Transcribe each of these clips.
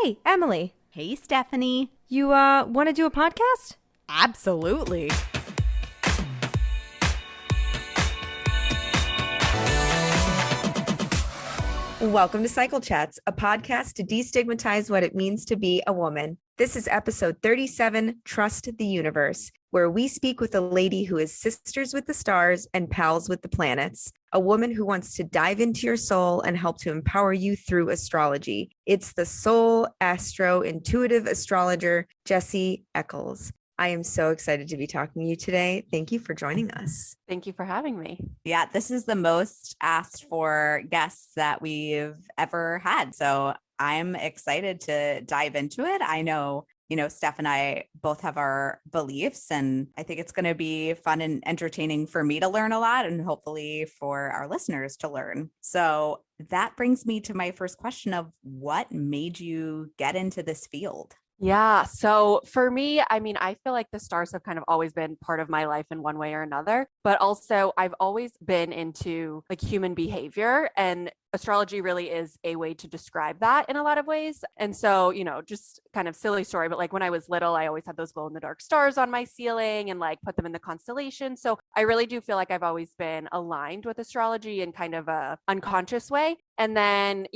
Hey, Emily, Hey, Stephanie. you want to do a podcast? Absolutely. Welcome to Cycle Chats, a podcast to destigmatize what it means to be a woman. This is episode 37, Trust the Universe, where we speak with a lady who is sisters with the stars and pals with the planets, a woman who wants to dive into your soul and help to empower you through astrology. It's the Seoul Astro Intuitive Astrologer, Jessie Ekels. I am so excited to be talking to you today. Thank you for joining us. Thank you for having me. Yeah, this is the most asked for guests that we've ever had. So I'm excited to dive into it. I know, Steph and I both have our beliefs, and I think it's going to be fun and entertaining for me to learn a lot and hopefully for our listeners to learn. So that brings me to my first question of what made you get into this field? Yeah. So for me, I feel like the stars have kind of always been part of my life in one way or another, but also I've always been into like human behavior, and astrology really is a way to describe that in a lot of ways. And so, just kind of silly story, but like when I was little, I always had those glow in the dark stars on my ceiling and like put them in the constellation. So I really do feel like I've always been aligned with astrology in kind of a unconscious way. And then,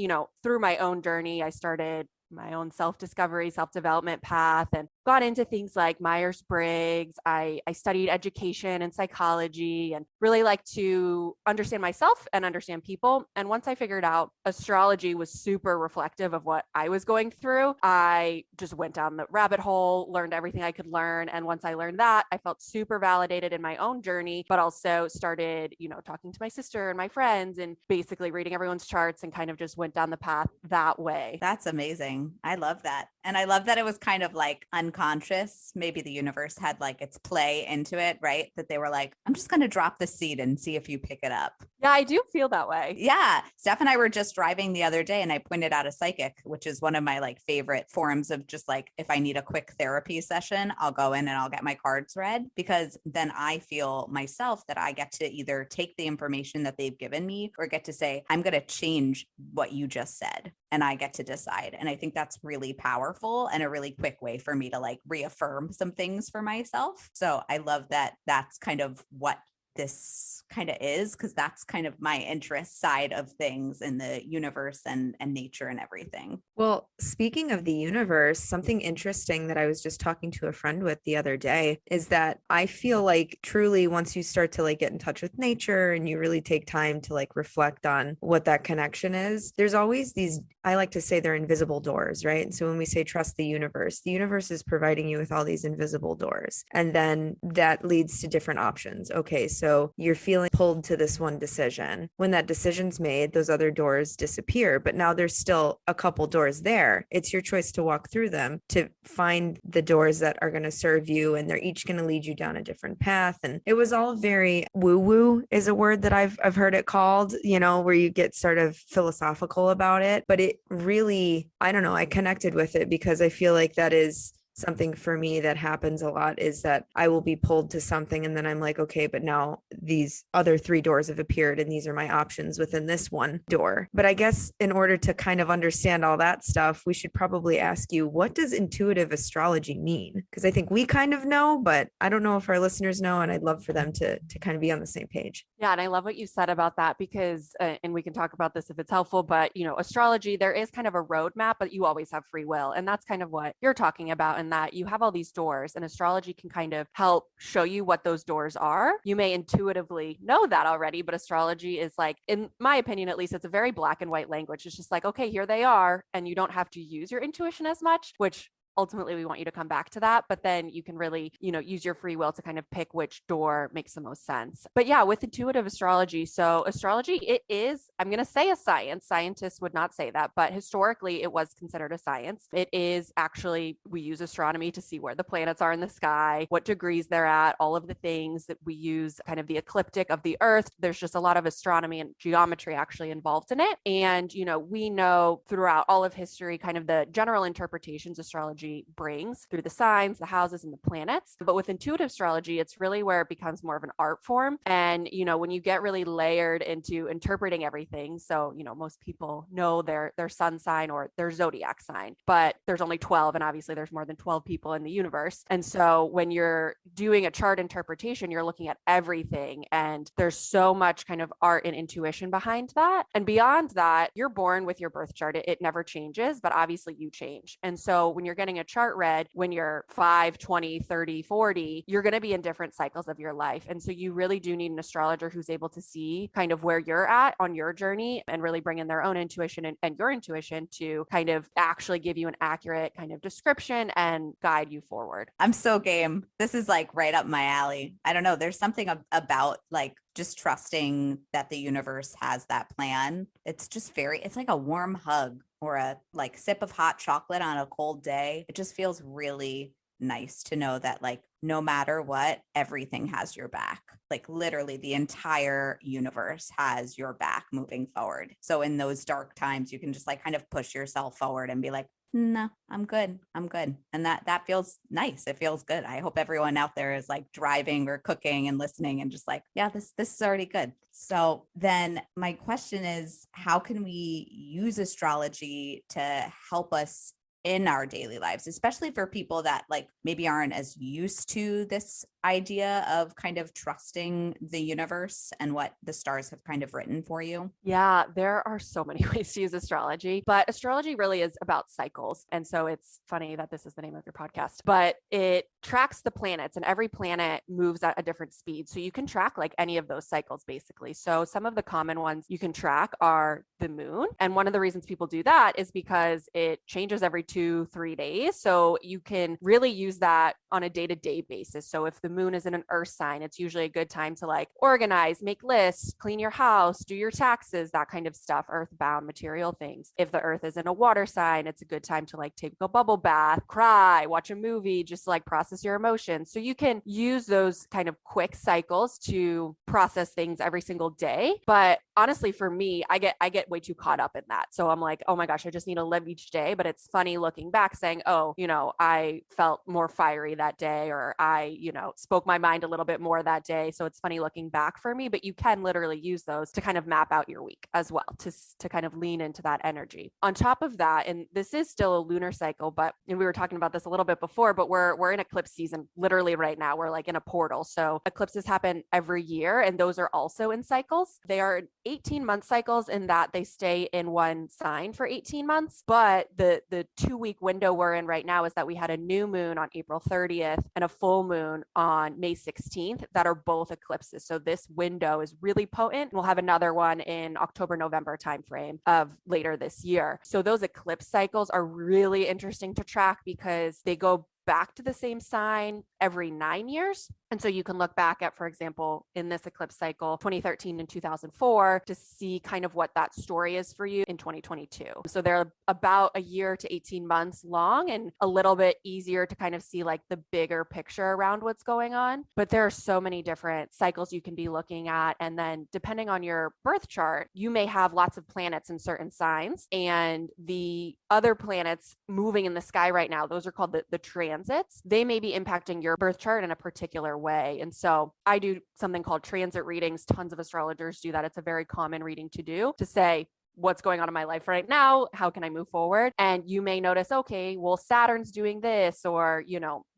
through my own journey, I started my own self-discovery, self-development path and got into things like Myers-Briggs. I studied education and psychology and really like to understand myself and understand people. And once I figured out astrology was super reflective of what I was going through, I just went down the rabbit hole, learned everything I could learn. And once I learned that, I felt super validated in my own journey, but also started, talking to my sister and my friends and basically reading everyone's charts and kind of just went down the path that way. That's amazing. I love that. And I love that it was kind of like unconscious. Maybe the universe had like its play into it, right? That they were like, I'm just going to drop the seed and see if you pick it up. Yeah, I do feel that way. Yeah. Steph and I were just driving the other day and I pointed out a psychic, which is one of my like favorite forms of just like, if I need a quick therapy session, I'll go in and I'll get my cards read, because then I feel myself that I get to either take the information that they've given me or get to say, I'm going to change what you just said. And I get to decide. And I think that's really powerful and a really quick way for me to like reaffirm some things for myself. So I love that that's kind of what this kind of is, because that's kind of my interest side of things in the universe and nature and everything. Well, speaking of the universe, something interesting that I was just talking to a friend with the other day is that I feel like truly once you start to like get in touch with nature and you really take time to like reflect on what that connection is, there's always these, I like to say they're invisible doors, right? And so when we say trust the universe is providing you with all these invisible doors. And then that leads to different options. Okay, so you're feeling pulled to this one decision. When that decision's made, those other doors disappear, but now there's still a couple doors there. It's your choice to walk through them to find the doors that are going to serve you, and they're each going to lead you down a different path. And it was all very woo-woo is a word that I've heard it called, where you get sort of philosophical about it, but it really, I don't know, I connected with it because I feel like that is something for me that happens a lot, is that I will be pulled to something and then I'm like, okay, but now these other three doors have appeared and these are my options within this one door. But I guess in order to kind of understand all that stuff, we should probably ask you, what does intuitive astrology mean? Because I think we kind of know, but I don't know if our listeners know, and I'd love for them to kind of be on the same page. Yeah. And I love what you said about that because, and we can talk about this if it's helpful, but, astrology, there is kind of a roadmap, but you always have free will. And that's kind of what you're talking about, in that you have all these doors, and astrology can kind of help show you what those doors are. You may intuitively know that already, but astrology is like, in my opinion, at least, it's a very black and white language. It's just like, okay, here they are. And you don't have to use your intuition as much, which ultimately we want you to come back to that, but then you can really, use your free will to kind of pick which door makes the most sense. But yeah, with intuitive astrology, so astrology, it is, I'm going to say a science. Scientists would not say that, but historically it was considered a science. It is actually, we use astronomy to see where the planets are in the sky, what degrees they're at, all of the things that we use, kind of the ecliptic of the earth. There's just a lot of astronomy and geometry actually involved in it. And, we know throughout all of history, kind of the general interpretations astrology astrology brings through the signs, the houses, and the planets. But with intuitive astrology, it's really where it becomes more of an art form. And, when you get really layered into interpreting everything, so, most people know their sun sign or their zodiac sign, but there's only 12. And obviously there's more than 12 people in the universe. And so when you're doing a chart interpretation, you're looking at everything. And there's so much kind of art and intuition behind that. And beyond that, you're born with your birth chart. It never changes, but obviously you change. And so when you're getting a chart read, when you're 5, 20, 30, 40, you're going to be in different cycles of your life. And so you really do need an astrologer who's able to see kind of where you're at on your journey and really bring in their own intuition and your intuition to kind of actually give you an accurate kind of description and guide you forward. I'm so game. This is like right up my alley. I don't know. There's something about like just trusting that the universe has that plan. It's just it's like a warm hug or a like sip of hot chocolate on a cold day. It just feels really nice to know that like no matter what, everything has your back. Like literally the entire universe has your back moving forward. So in those dark times, you can just like kind of push yourself forward and be like, no, I'm good. And that feels nice. It feels good. I hope everyone out there is like driving or cooking and listening and just like, yeah, this is already good. So then my question is, how can we use astrology to help us in our daily lives, especially for people that like maybe aren't as used to this idea of kind of trusting the universe and what the stars have kind of written for you? Yeah, there are so many ways to use astrology, but astrology really is about cycles. And so it's funny that this is the name of your podcast, but it tracks the planets and every planet moves at a different speed. So you can track like any of those cycles basically. So some of the common ones you can track are the moon. And one of the reasons people do that is because it changes every 2-3 days. So you can really use that on a day-to-day basis. So if the moon is in an earth sign, it's usually a good time to like organize, make lists, clean your house, do your taxes, that kind of stuff, earthbound material things. If the earth is in a water sign, it's a good time to like take a bubble bath, cry, watch a movie, just like process your emotions. So you can use those kind of quick cycles to process things every single day. But honestly, for me, I get way too caught up in that. So I'm like, oh my gosh, I just need to live each day. But it's funny looking back saying, oh, I felt more fiery that day, or I, spoke my mind a little bit more that day. So it's funny looking back for me, but you can literally use those to kind of map out your week as well, to kind of lean into that energy. On top of that, and this is still a lunar cycle, and we were talking about this a little bit before, but we're in eclipse season literally right now. We're like in a portal. So eclipses happen every year, and those are also in cycles. They are 18-month cycles in that they stay in one sign for 18 months. But the 2-week window we're in right now is that we had a new moon on April 30th and a full moon on May 16th that are both eclipses. So this window is really potent. We'll have another one in October, November timeframe of later this year. So those eclipse cycles are really interesting to track because they go back to the same sign every 9 years. And so you can look back at, for example, in this eclipse cycle, 2013 and 2004, to see kind of what that story is for you in 2022. So they're about a year to 18 months long and a little bit easier to kind of see like the bigger picture around what's going on. But there are so many different cycles you can be looking at. And then depending on your birth chart, you may have lots of planets in certain signs, and the other planets moving in the sky right now, those are called the transits. They may be impacting your birth chart in a particular way. And so I do something called transit readings. Tons of astrologers do that. It's a very common reading to do, to say, what's going on in my life right now? How can I move forward? And you may notice, okay, well, Saturn's doing this, or,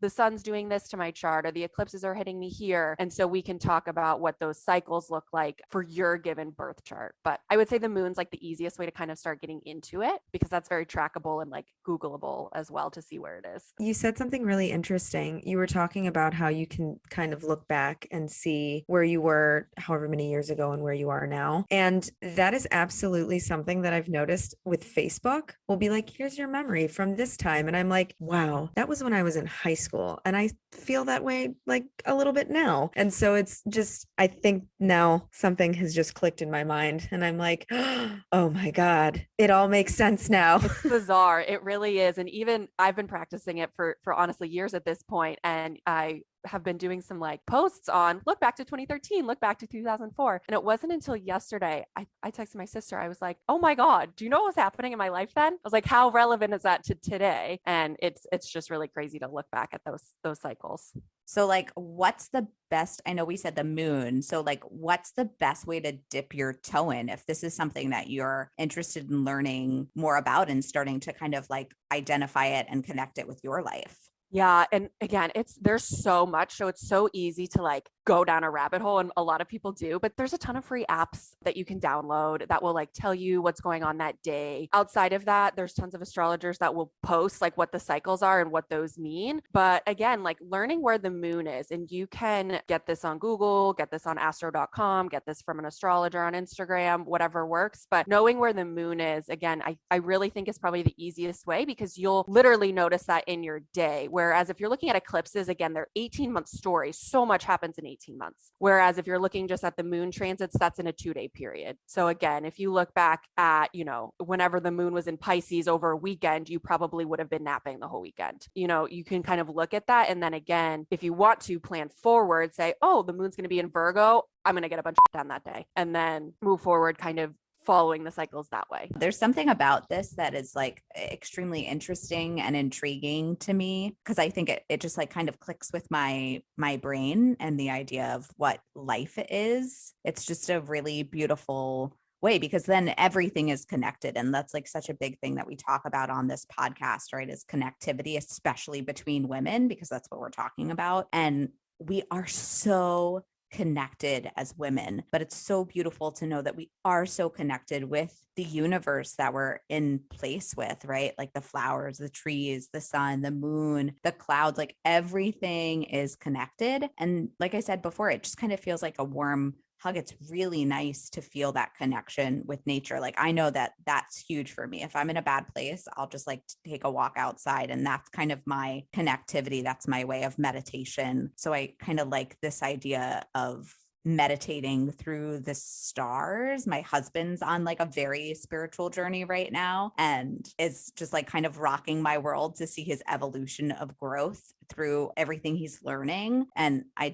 the sun's doing this to my chart, or the eclipses are hitting me here. And so we can talk about what those cycles look like for your given birth chart. But I would say the moon's like the easiest way to kind of start getting into it, because that's very trackable and like Googleable as well to see where it is. You said something really interesting. You were talking about how you can kind of look back and see where you were however many years ago and where you are now. And that is absolutely something that I've noticed with Facebook. Will be like, here's your memory from this time. And I'm like, wow, that was when I was in high school. And I feel that way like a little bit now. And so it's just, I think now something has just clicked in my mind. And I'm like, oh my God, it all makes sense now. It's bizarre. It really is. And even I've been practicing it for honestly years at this point. And I have been doing some like posts on look back to 2013, look back to 2004. And it wasn't until yesterday, I texted my sister. I was like, oh my God, do you know what was happening in my life then? I was like, how relevant is that to today? And it's just really crazy to look back at those cycles. So like, what's the best, I know we said the moon. So like, what's the best way to dip your toe in if this is something that you're interested in learning more about and starting to kind of like identify it and connect it with your life? Yeah. And again, there's so much. So it's so easy to like go down a rabbit hole, and a lot of people do, but there's a ton of free apps that you can download that will like tell you what's going on that day. Outside of that, there's tons of astrologers that will post like what the cycles are and what those mean. But again, like learning where the moon is, and you can get this on Google, get this on astro.com, get this from an astrologer on Instagram, whatever works. But knowing where the moon is, again, I really think is probably the easiest way, because you'll literally notice that in your day. Whereas if you're looking at eclipses, again, they're 18-month stories. So much happens in 18 months. Whereas if you're looking just at the moon transits, that's in a 2-day period. So again, if you look back at, whenever the moon was in Pisces over a weekend, you probably would have been napping the whole weekend. You can kind of look at that. And then again, if you want to plan forward, say, oh, the moon's going to be in Virgo, I'm going to get a bunch done that day, and then move forward kind of following the cycles that way. There's something about this that is like extremely interesting and intriguing to me, because I think it just like kind of clicks with my brain and the idea of what life is. It's just a really beautiful way, because then everything is connected. And that's like such a big thing that we talk about on this podcast, right? Is connectivity, especially between women, because that's what we're talking about. And we are so connected as women, but it's so beautiful to know that we are so connected with the universe that we're in place with, right? Like the flowers, the trees, the sun, the moon, the clouds, like everything is connected. And like I said before, it just kind of feels like a warm hug. It's really nice to feel that connection with nature. Like I know that that's huge for me. If I'm in a bad place, I'll just like take a walk outside, and that's kind of my connectivity. That's my way of meditation. So I kind of like this idea of meditating through the stars. My husband's on like a very spiritual journey right now, and is just like kind of rocking my world to see his evolution of growth through everything he's learning. And I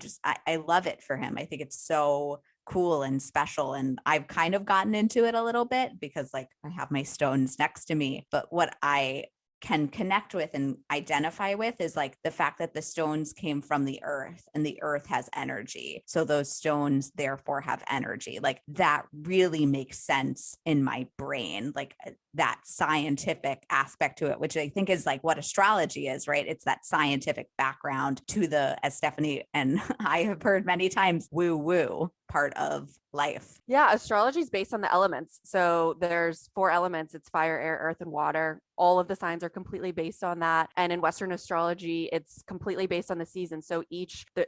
love it for him. I think it's so cool and special. And I've kind of gotten into it a little bit because like I have my stones next to me, but what I can connect with and identify with is like the fact that the stones came from the earth, and the earth has energy. So those stones therefore have energy. Like that really makes sense in my brain, like that scientific aspect to it, which I think is like what astrology is, right? It's that scientific background to the, as Stephanie and I have heard many times, woo woo part of life. Yeah, astrology is based on the elements. So there's 4 elements. It's fire, air, earth, and water. All of the signs are completely based on that. And in Western astrology, it's completely based on the season. So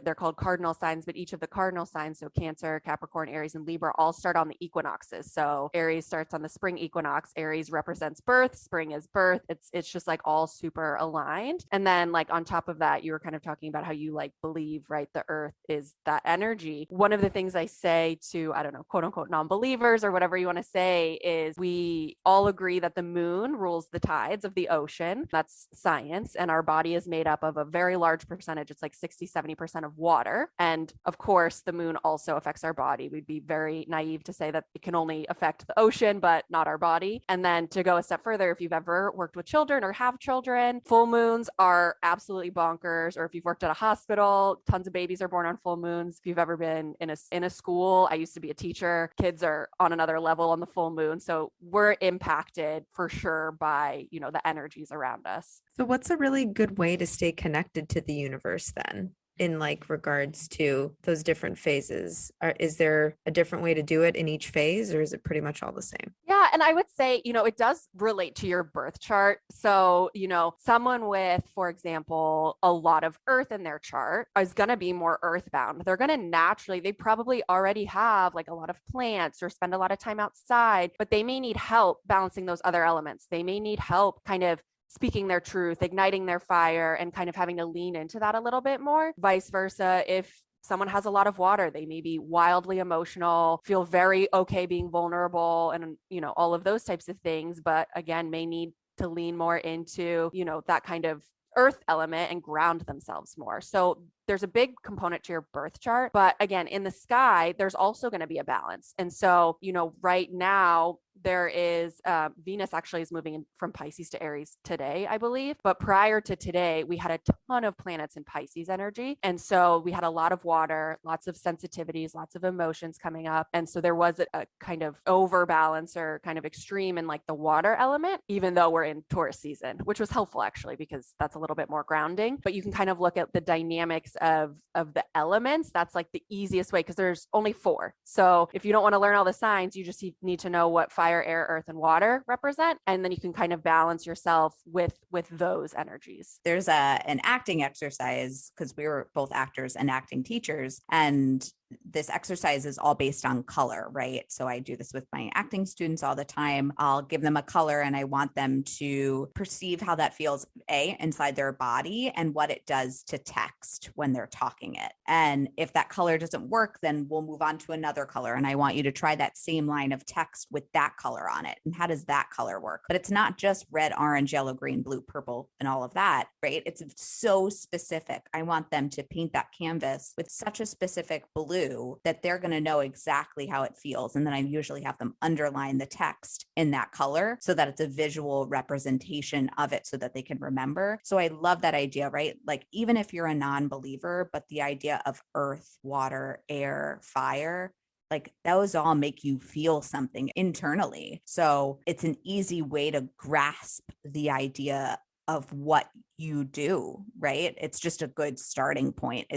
they're called cardinal signs, but each of the cardinal signs, so Cancer, Capricorn, Aries, and Libra, all start on the equinoxes. So Aries starts on the spring equinox. Aries represents birth. Spring is birth. It's just like all super aligned. And then like on top of that, you were kind of talking about how you like believe, right? The earth is that energy. One of the things I say to, I don't know, quote unquote, non-believers or whatever you want to say is we all agree that the moon rules the tides of the ocean. That's science. And our body is made up of a very large percentage. It's like 60-70% of water. And of course, the moon also affects our body. We'd be very naive to say that it can only affect the ocean, but not our body. And then to go a step further, if you've ever worked with children or have children, full moons are absolutely bonkers. Or if you've worked at a hospital, tons of babies are born on full moons. If you've ever been in a school, I used to be a teacher, kids are on another level on the full moon. So we're impacted for sure by, the energies around us. So what's a really good way to stay connected to the universe then, in like regards to those different phases? Is there a different way to do it in each phase, or is it pretty much all the same? Yeah. And I would say, it does relate to your birth chart. So, someone with, for example, a lot of earth in their chart is going to be more earthbound. They're going to naturally, they probably already have like a lot of plants or spend a lot of time outside, but they may need help balancing those other elements. They may need help kind of speaking their truth, igniting their fire, and kind of having to lean into that a little bit more. Vice versa, if someone has a lot of water, they may be wildly emotional, feel very okay being vulnerable, and all of those types of things, but again may need to lean more into that kind of earth element and ground themselves more. So there's a big component to your birth chart, but again, in the sky, there's also going to be a balance. And so, right now there is Venus actually is moving from Pisces to Aries today, I believe. But prior to today, we had a ton of planets in Pisces energy. And so we had a lot of water, lots of sensitivities, lots of emotions coming up. And so there was a kind of overbalance or kind of extreme in like the water element, even though we're in Taurus season, which was helpful actually, because that's a little bit more grounding. But you can kind of look at the dynamics of the elements. That's like the easiest way, because there's only 4. So if you don't want to learn all the signs, you just need to know what fire, air, earth, and water represent. And then you can kind of balance yourself with those energies. There's an acting exercise, because we were both actors and acting teachers. And this exercise is all based on color, right? So I do this with my acting students all the time. I'll give them a color and I want them to perceive how that feels, inside their body, and what it does to text when they're talking it. And if that color doesn't work, then we'll move on to another color. And I want you to try that same line of text with that color on it. And how does that color work? But it's not just red, orange, yellow, green, blue, purple, and all of that, right? It's so specific. I want them to paint that canvas with such a specific blue that they're going to know exactly how it feels. And then I usually have them underline the text in that color so that it's a visual representation of it so that they can remember. So I love that idea, right? Like, even if you're a non-believer, but the idea of earth, water, air, fire, like those all make you feel something internally. So it's an easy way to grasp the idea of what you do, right? It's just a good starting point.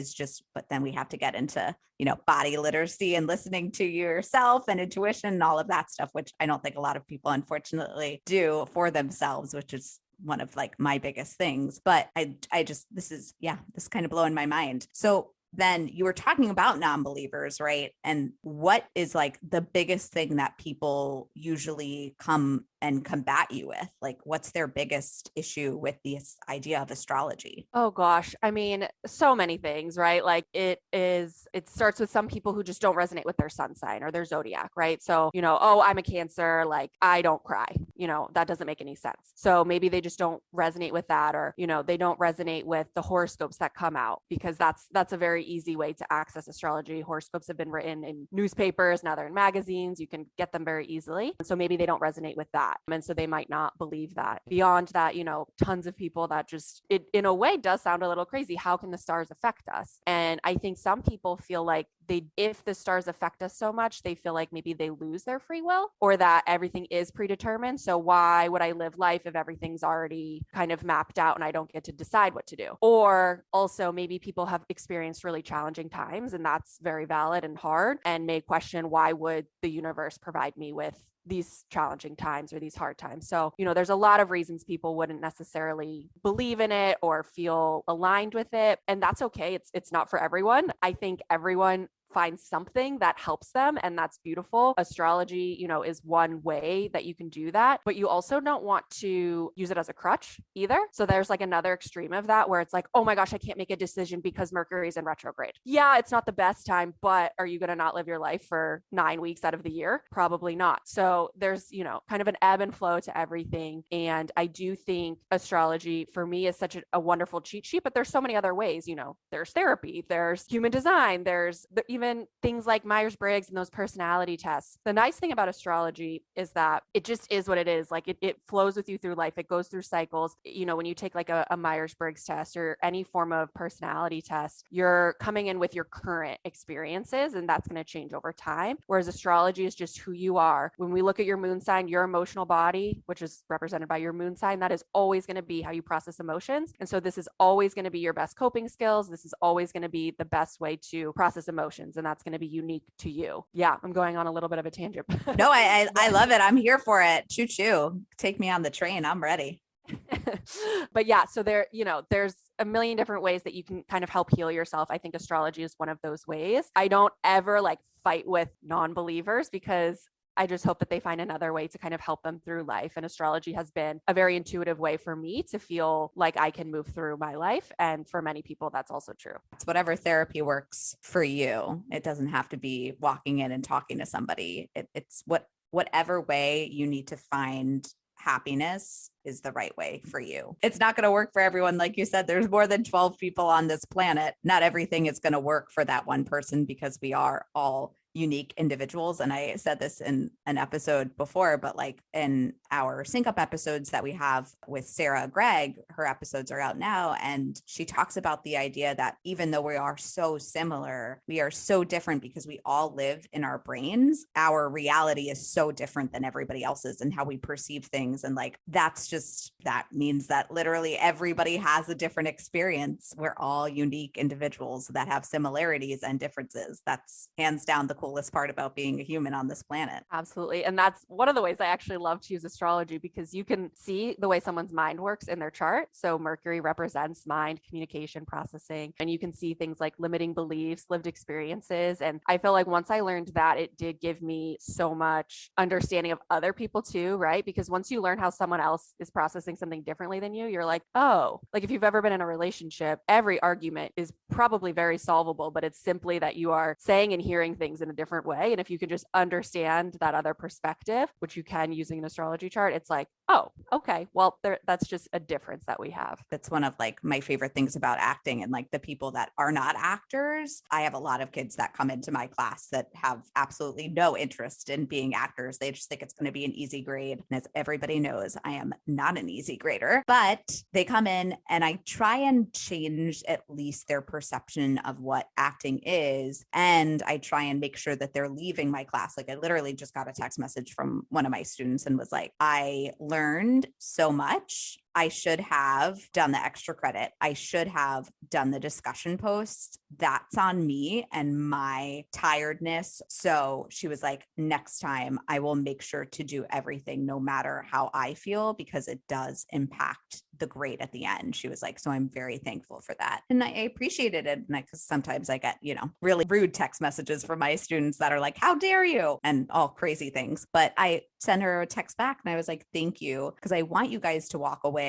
But then we have to get into, body literacy and listening to yourself and intuition and all of that stuff, which I don't think a lot of people unfortunately do for themselves, which is one of like my biggest things. But this is kind of blowing my mind. So then you were talking about non-believers, right? And what is like the biggest thing that people usually come and combat you with? Like, what's their biggest issue with this idea of astrology? Oh gosh. I mean, so many things, right? Like it starts with some people who just don't resonate with their sun sign or their zodiac, right? So, oh, I'm a Cancer, like I don't cry, that doesn't make any sense. So maybe they just don't resonate with that, or, they don't resonate with the horoscopes that come out, because that's a very easy way to access astrology. Horoscopes have been written in newspapers, now they're in magazines, you can get them very easily. And so maybe they don't resonate with that. And so they might not believe that. Beyond that, tons of people that just, it in a way does sound a little crazy. How can the stars affect us? And I think some people feel like if the stars affect us so much, they feel like maybe they lose their free will, or that everything is predetermined. So why would I live life if everything's already kind of mapped out and I don't get to decide what to do? Or also maybe people have experienced really challenging times, and that's very valid and hard, and may question, why would the universe provide me with these challenging times or these hard times? So, there's a lot of reasons people wouldn't necessarily believe in it or feel aligned with it. And that's okay. It's not for everyone. I think everyone find something that helps them, and that's beautiful. Astrology, is one way that you can do that, but you also don't want to use it as a crutch either. So there's like another extreme of that where it's like, oh my gosh, I can't make a decision because Mercury's in retrograde. Yeah, it's not the best time, but are you going to not live your life for 9 weeks out of the year? Probably not. So there's, kind of an ebb and flow to everything. And I do think astrology for me is such a wonderful cheat sheet, but there's so many other ways. There's therapy, there's human design, there's even things like Myers-Briggs and those personality tests. The nice thing about astrology is that it just is what it is. Like it flows with you through life. It goes through cycles. When you take like a Myers-Briggs test or any form of personality test, you're coming in with your current experiences, and that's going to change over time. Whereas astrology is just who you are. When we look at your moon sign, your emotional body, which is represented by your moon sign, that is always going to be how you process emotions. And so this is always going to be your best coping skills. This is always going to be the best way to process emotions. And that's going to be unique to you. Yeah, I'm going on a little bit of a tangent. No, I love it. I'm here for it. Choo choo. Take me on the train. I'm ready. But yeah, so there's a million different ways that you can kind of help heal yourself. I think astrology is one of those ways. I don't ever like fight with non-believers, because I just hope that they find another way to kind of help them through life. And astrology has been a very intuitive way for me to feel like I can move through my life. And for many people, that's also true. It's whatever therapy works for you. It doesn't have to be walking in and talking to somebody. It's whatever way you need to find happiness is the right way for you. It's not going to work for everyone. Like you said, there's more than 12 people on this planet. Not everything is going to work for that one person because we are all unique individuals. And I said this in an episode before, but like in our sync up episodes that we have with Sarah Gregg, her episodes are out now. And she talks about the idea that even though we are so similar, we are so different because we all live in our brains. Our reality is so different than everybody else's and how we perceive things. And like, that means that literally everybody has a different experience. We're all unique individuals that have similarities and differences. That's hands down the coolest part about being a human on this planet. Absolutely. And that's one of the ways I actually love to use astrology, because you can see the way someone's mind works in their chart. So Mercury represents mind, communication, processing, and you can see things like limiting beliefs, lived experiences. And I feel like once I learned that, it did give me so much understanding of other people too, right? Because once you learn how someone else is processing something differently than you, you're like, oh, like if you've ever been in a relationship, every argument is probably very solvable, but it's simply that you are saying and hearing things in a different way. And if you can just understand that other perspective, which you can using an astrology chart, it's like, oh, okay, well, that's just a difference that we have. That's one of like my favorite things about acting, and like the people that are not actors. I have a lot of kids that come into my class that have absolutely no interest in being actors. They just think it's going to be an easy grade. And as everybody knows, I am not an easy grader, but they come in and I try and change at least their perception of what acting is. And I try and make sure that they're leaving my class. Like I literally just got a text message from one of my students and was like, I learned so much. I should have done the extra credit. I should have done the discussion posts. That's on me and my tiredness. So she was like, next time I will make sure to do everything no matter how I feel, because it does impact the grade at the end. She was like, so I'm very thankful for that. And I appreciated it. And because sometimes I get, really rude text messages from my students that are like, how dare you? And all crazy things. But I sent her a text back and I was like, thank you. Because I want you guys to walk away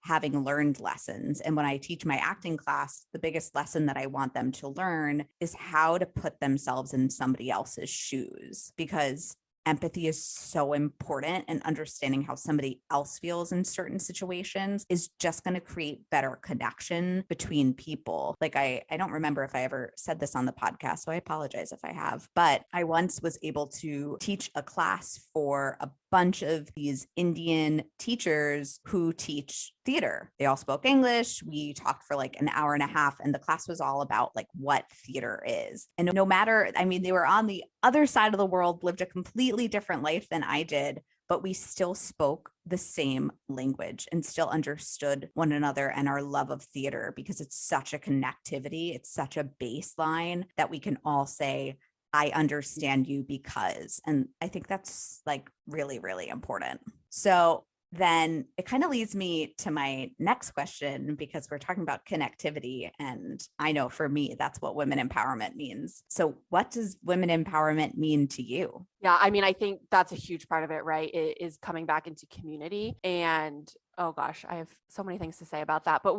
having learned lessons. And when I teach my acting class, the biggest lesson that I want them to learn is how to put themselves in somebody else's shoes, because empathy is so important, and understanding how somebody else feels in certain situations is just going to create better connection between people. Like I don't remember if I ever said this on the podcast, so I apologize if I have, but I once was able to teach a class for a bunch of these Indian teachers who teach theater. They all spoke English. We talked for like an hour and a half, and the class was all about like what theater is. And no matter, they were on the other side of the world, lived a completely different life than I did, but we still spoke the same language and still understood one another and our love of theater, because it's such a connectivity. It's such a baseline that we can all say, I understand you because, and I think that's like really, really important. So then it kind of leads me to my next question, because we're talking about connectivity. And I know for me, that's what women empowerment means. So what does women empowerment mean to you? Yeah, I think that's a huge part of it, right? It is coming back into community. And oh gosh, I have so many things to say about that. But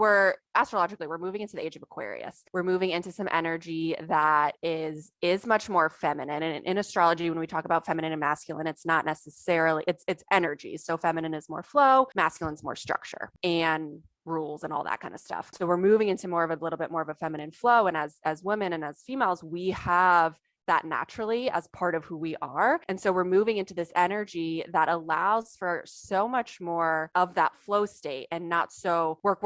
astrologically, we're moving into the age of Aquarius. We're moving into some energy that is much more feminine. And in astrology, when we talk about feminine and masculine, it's not necessarily, it's energy. So feminine is more flow, masculine is more structure and rules and all that kind of stuff. So we're moving into more of a little bit more of a feminine flow. And as women and as females, we have that naturally as part of who we are. And so we're moving into this energy that allows for so much more of that flow state, and not so work,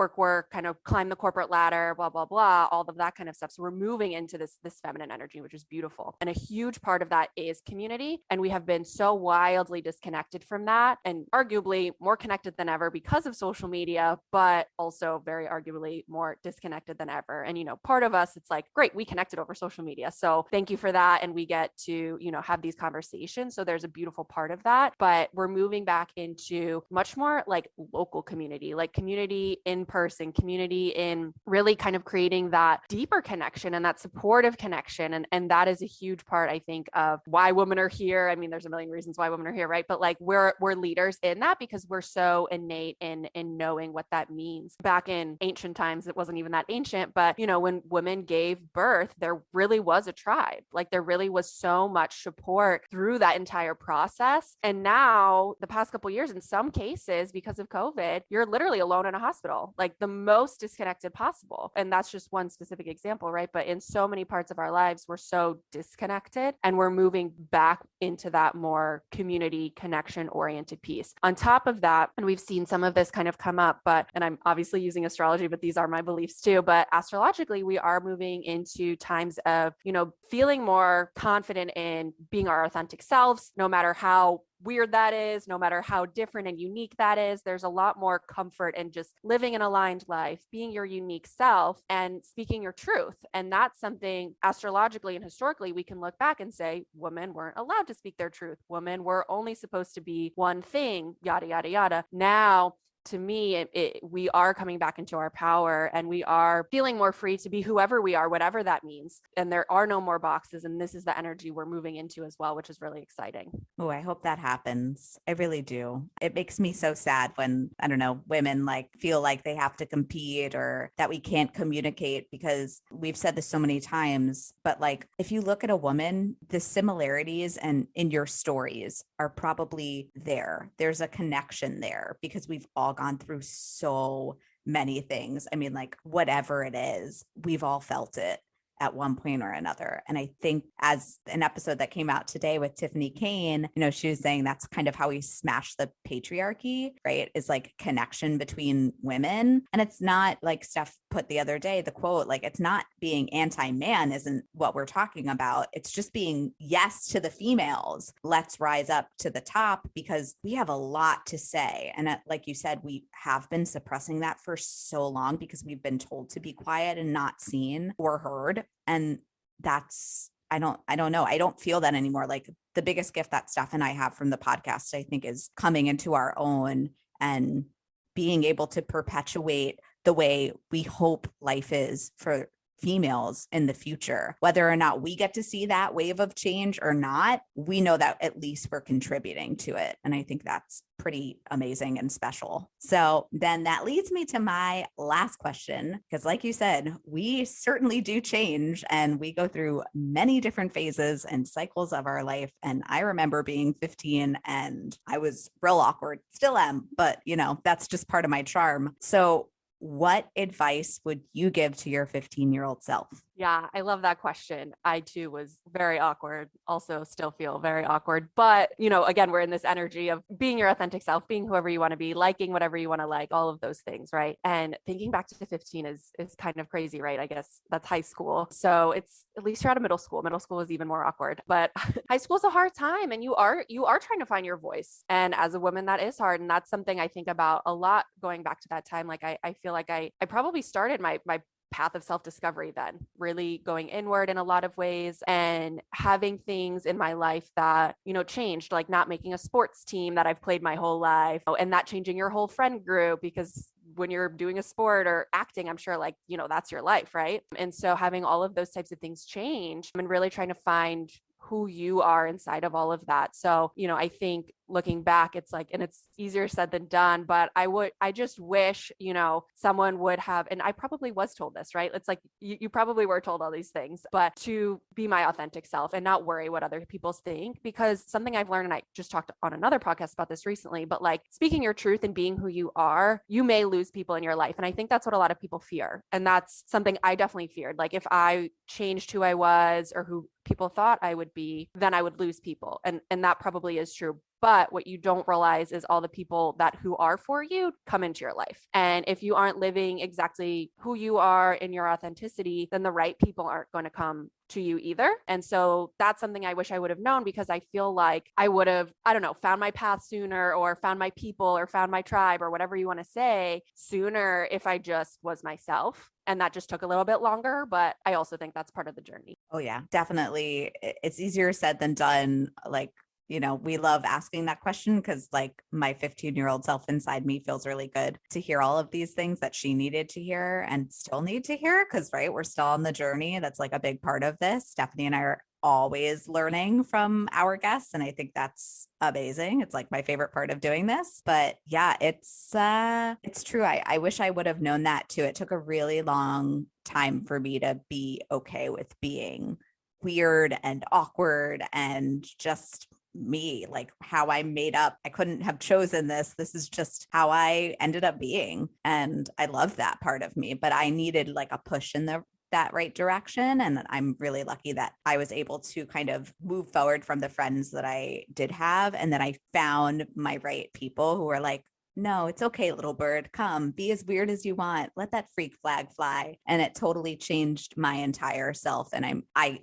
kind of climb the corporate ladder, blah, blah, blah, all of that kind of stuff. So we're moving into this feminine energy, which is beautiful. And a huge part of that is community. And we have been so wildly disconnected from that, and arguably more connected than ever because of social media, but also very arguably more disconnected than ever. And, part of us, it's like, great, we connected over social media. So thank you for that. And we get to, have these conversations. So there's a beautiful part of that, but we're moving back into much more like local community, like community in person, community in really kind of creating that deeper connection and that supportive connection. And that is a huge part, I think, of why women are here. There's a million reasons why women are here, right? But like we're leaders in that because we're so innate in knowing what that means. Back in ancient times, it wasn't even that ancient, but when women gave birth, there really was a tribe. Like there really was so much support through that entire process. And now the past couple of years, in some cases, because of COVID, you're literally alone in a hospital, like the most disconnected possible. And that's just one specific example, right? But in so many parts of our lives, we're so disconnected, and we're moving back into that more community connection oriented piece. On top of that, and we've seen some of this kind of come up, and I'm obviously using astrology, but these are my beliefs too. But astrologically, we are moving into times of, feeling more confident in being our authentic selves, no matter how weird that is, no matter how different and unique that is. There's a lot more comfort in just living an aligned life, being your unique self, and speaking your truth. And that's something astrologically and historically we can look back and say women weren't allowed to speak their truth. Women were only supposed to be one thing, yada, yada, yada. Now, to me, we are coming back into our power, and we are feeling more free to be whoever we are, whatever that means. And there are no more boxes. And this is the energy we're moving into as well, which is really exciting. Oh, I hope that happens. I really do. It makes me so sad when, I don't know, women like feel like they have to compete or that we can't communicate, because we've said this so many times, but like, if you look at a woman, the similarities and in your stories are probably there. There's a connection there because we've all gone through so many things. I mean, like, whatever it is, we've all felt it at one point or another. And I think, as an episode that came out today with Tiffany Kane, she was saying that's kind of how we smash the patriarchy, right? Is like connection between women. And it's not like Steph put the other day, the quote, like, it's not being anti-man isn't what we're talking about. It's just being yes to the females. Let's rise up to the top, because we have a lot to say. And like you said, we have been suppressing that for so long because we've been told to be quiet and not seen or heard. And that's, I don't know. I don't feel that anymore. Like, the biggest gift that Steph and I have from the podcast, I think, is coming into our own and being able to perpetuate the way we hope life is for females in the future. Whether or not we get to see that wave of change or not, we know that at least we're contributing to it. And I think that's pretty amazing and special. So then that leads me to my last question, because like you said, we certainly do change and we go through many different phases and cycles of our life. And I remember being 15 and I was real awkward, still am, but that's just part of my charm. So what advice would you give to your 15-year-old self? Yeah, I love that question. I too was very awkward, also still feel very awkward. But, again, we're in this energy of being your authentic self, being whoever you want to be, liking whatever you want to like, all of those things, right? And thinking back to 15 is kind of crazy, right? I guess that's high school. So it's, at least you're out of middle school. Middle school is even more awkward, but high school is a hard time, and you are trying to find your voice. And as a woman, that is hard. And that's something I think about a lot going back to that time. Like, I feel like I probably started my path of self-discovery then, really going inward in a lot of ways and having things in my life that, changed, like not making a sports team that I've played my whole life, and that changing your whole friend group, because when you're doing a sport or acting, I'm sure that's your life, right? And so having all of those types of things change and really trying to find who you are inside of all of that. So, I think looking back, it's like, and it's easier said than done, but I just wish, someone would have, and I probably was told this, right? It's like, you probably were told all these things, but to be my authentic self and not worry what other people think, because something I've learned, and I just talked on another podcast about this recently, but like speaking your truth and being who you are, you may lose people in your life. And I think that's what a lot of people fear. And that's something I definitely feared. Like, if I changed who I was or who people thought I would be, then I would lose people. And that probably is true. But what you don't realize is all the people who are for you come into your life. And if you aren't living exactly who you are in your authenticity, then the right people aren't going to come to you either. And so that's something I wish I would have known, because I feel like I would have, I don't know, found my path sooner, or found my people, or found my tribe, or whatever you want to say, sooner if I just was myself. And that just took a little bit longer, but I also think that's part of the journey. Oh yeah, definitely. It's easier said than done. Like, we love asking that question because like my 15-year-old self inside me feels really good to hear all of these things that she needed to hear and still need to hear. Cause right, we're still on the journey. That's like a big part of this. Stephanie and I are always learning from our guests. And I think that's amazing. It's like my favorite part of doing this, but yeah, it's true. I wish I would have known that too. It took a really long time for me to be okay with being weird and awkward and just me, like how I made up. I couldn't have chosen this. This is just how I ended up being. And I love that part of me, but I needed like a push in that right direction. And I'm really lucky that I was able to kind of move forward from the friends that I did have. And then I found my right people who were like, no, it's okay, little bird. Come, be as weird as you want. Let that freak flag fly. And it totally changed my entire self. And I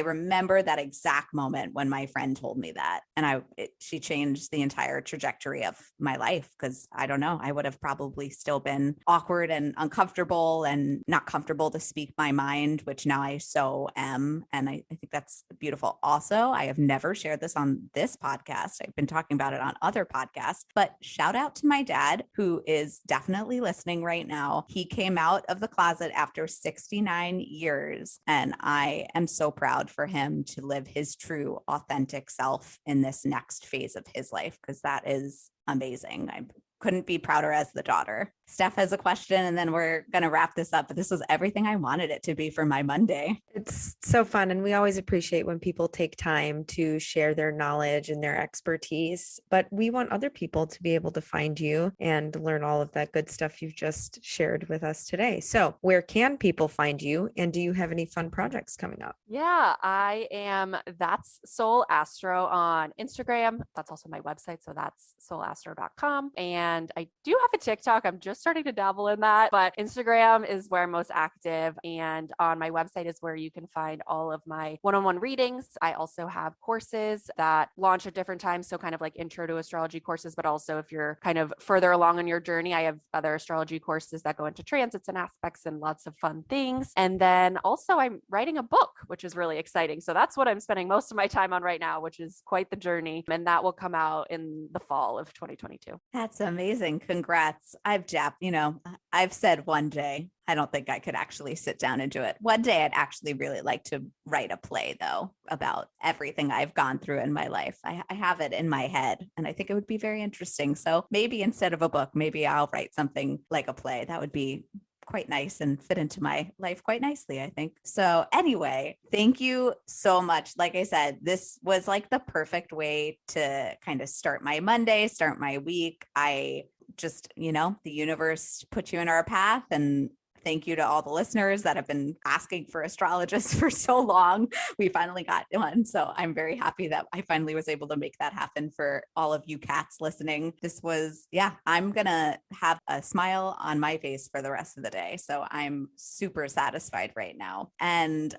remember that exact moment when my friend told me that. And she changed the entire trajectory of my life, because I don't know, I would have probably still been awkward and uncomfortable and not comfortable to speak my mind, which now I so am. And I think that's beautiful. Also, I have never shared this on this podcast. I've been talking about it on other podcasts, but shout out to my dad, who is definitely listening right now. He came out of the closet after 69 years, and I am so proud for him to live his true, authentic self in this next phase of his life, because that is amazing. I couldn't be prouder as the daughter. Steph has a question, and then we're going to wrap this up. But this was everything I wanted it to be for my Monday. It's so fun. And we always appreciate when people take time to share their knowledge and their expertise. But we want other people to be able to find you and learn all of that good stuff you've just shared with us today. So where can people find you? And do you have any fun projects coming up? Yeah, I am. That's Seoul Astro on Instagram. That's also my website. So that's soulastro.com. And I do have a TikTok. I'm just starting to dabble in that, but Instagram is where I'm most active. And on my website is where you can find all of my one-on-one readings. I also have courses that launch at different times. So kind of like intro to astrology courses, but also if you're kind of further along on your journey, I have other astrology courses that go into transits and aspects and lots of fun things. And then also I'm writing a book, which is really exciting. So that's what I'm spending most of my time on right now, which is quite the journey. And that will come out in the fall of 2022. That's amazing. Congrats. I've said one day, I don't think I could actually sit down and do it. One day I'd actually really like to write a play, though, about everything I've gone through in my life. I have it in my head, and I think it would be very interesting. So maybe instead of a book, maybe I'll write something like a play. That would be quite nice and fit into my life quite nicely, I think. So anyway, thank you so much. Like I said, this was like the perfect way to kind of start my Monday, start my week. I just, the universe put you in our path, and thank you to all the listeners that have been asking for astrologists for so long. We finally got one. So I'm very happy that I finally was able to make that happen for all of you cats listening. This was, I'm going to have a smile on my face for the rest of the day. So I'm super satisfied right now. And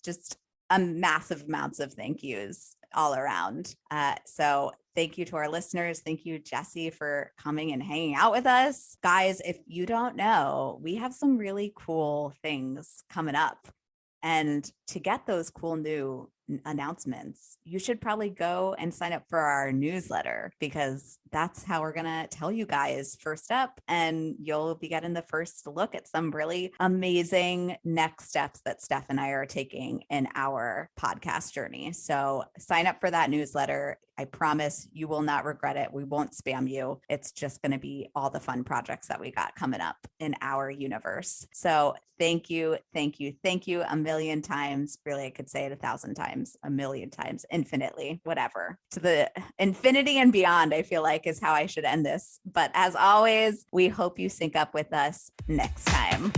just a massive amounts of thank yous all around. So thank you to our listeners. Thank you, Jessie, for coming and hanging out with us. Guys, if you don't know, we have some really cool things coming up. And to get those cool new announcements, you should probably go and sign up for our newsletter, because that's how we're going to tell you guys first up, and you'll be getting the first look at some really amazing next steps that Steph and I are taking in our podcast journey. So sign up for that newsletter. I promise you will not regret it. We won't spam you. It's just going to be all the fun projects that we got coming up in our universe. So thank you, thank you, thank you a million times. Really, I could say it 1,000 times, a million times, infinitely, whatever. To the infinity and beyond, I feel like is how I should end this. But as always, we hope you sync up with us next time.